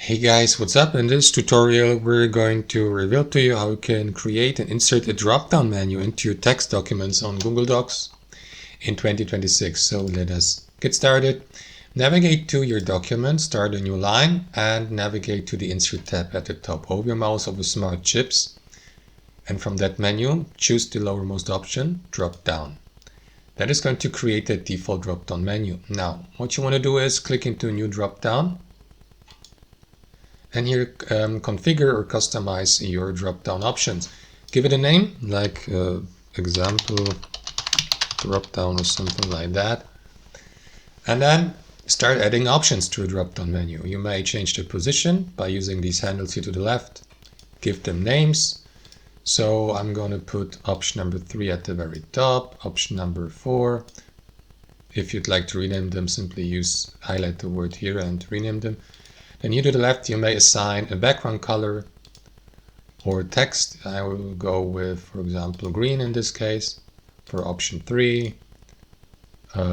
Hey guys, what's up? In this tutorial we're going to reveal to you how you can create and insert a drop-down menu into your text documents on Google Docs in 2026. So let us get started. Navigate to your document, start a new line and navigate to the Insert tab at the top. Hold your mouse over Smart Chips and from that menu choose the lowermost option, Drop Down. That is going to create a default drop-down menu. Now what you want to do is click into New Drop-Down. And here configure or customize your drop-down options. Give it a name like example drop-down or something like that. And then start adding options to a drop-down menu. You may change the position by using these handles here to the left. Give them names. So I'm going to put option number 3 at the very top, option number 4. If you'd like to rename them, simply highlight the word here and rename them. And here to the left, you may assign a background color or text. I will go with, for example, green in this case for option 3,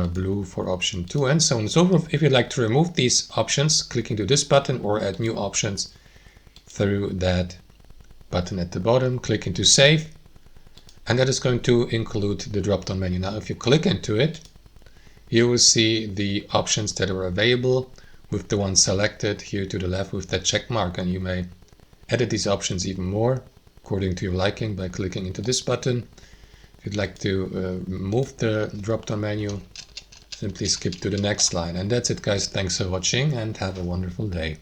blue for option 2, and so on and so forth. If you'd like to remove these options, click into this button or add new options through that button at the bottom. Click into Save, and that is going to include the drop-down menu. Now, if you click into it, you will see the options that are available with the one selected here to the left with that check mark, and you may edit these options even more according to your liking by clicking into this button. If you'd like to remove the drop-down menu, simply skip to the next line. And that's it guys, thanks for watching and have a wonderful day.